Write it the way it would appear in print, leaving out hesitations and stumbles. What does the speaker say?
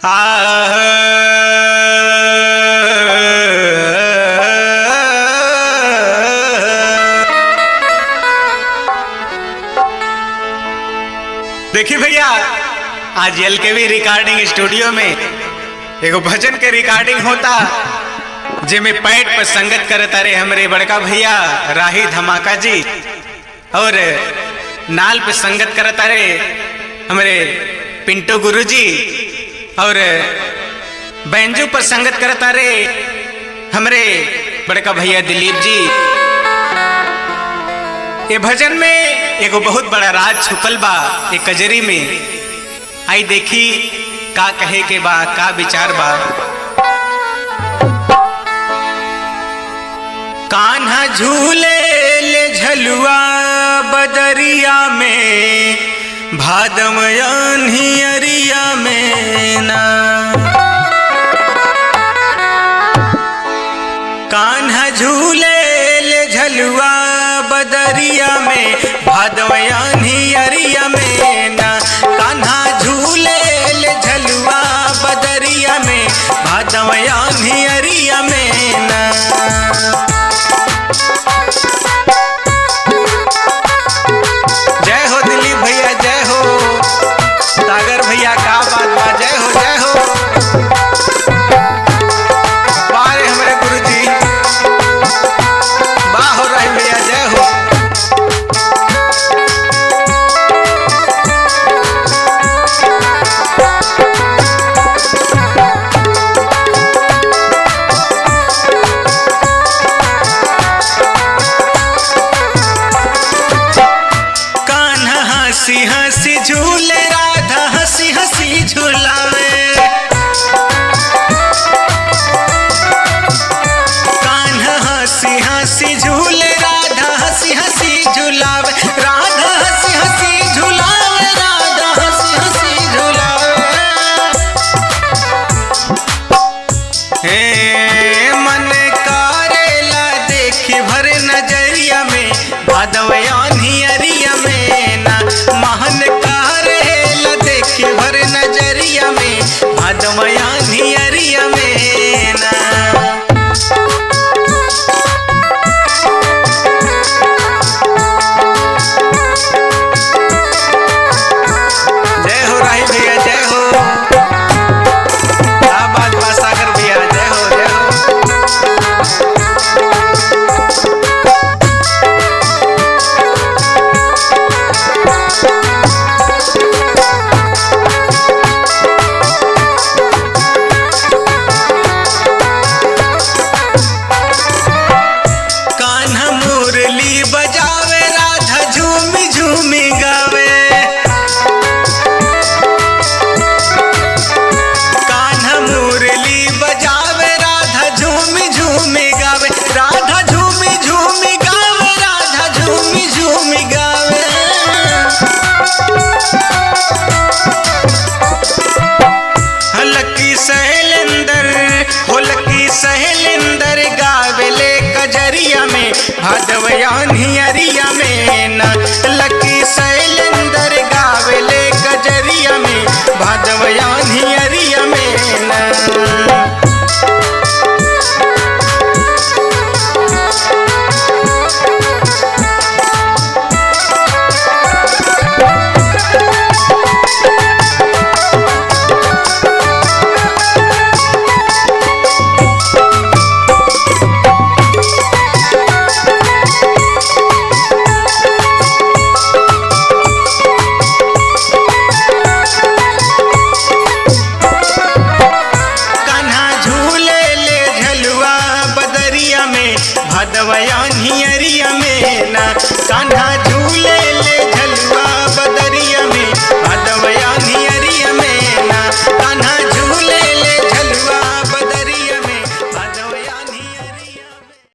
देखिए भैया, आज एलकेवी रिकॉर्डिंग स्टूडियो में एगो भजन के रिकॉर्डिंग होता, जिसमें पैट पर संगत करता रे हमरे बड़का भैया राही धमाका जी, और नाल पे संगत करता रे हमरे पिंटू गुरु जी, और बैंजू पर संगत करता रे हमरे बड़का भैया दिलीप जी। ये भजन में एगो बहुत बड़ा राज छुपल बा ये कजरी में। आई देखी का कहे के बा, का विचार बा। कान्हा झूले ले झलुआ बदरिया में, भादमयन हियरिया में ना। कान्हा झूले ले झलुआ बदरिया में, भादमयन हियरिया में ना। कान्हा झूले ले झलुआ बदरिया में, भादमयन हियरिया में ना। जय हो दिलीप भैया, जय हो सागर भैया, का बात बा। जय हो जय हो, बारे हमारे गुरु जी, बा हो रही भैया, जय हो। हंसी हंसी झूले राधा, हंसी हंसी झूलावे। कान्हा हंसी हंसी झूले राधा, हंसी हंसी झूलावे। राधा हंसी हंसी झूलावे, राधा हंसी हंसी झूलावे। हे मन करेला देखी भर नजरिया में, भादमयन हियरिया में ना। महन करेला देखी भर नजरिया में, भादमयन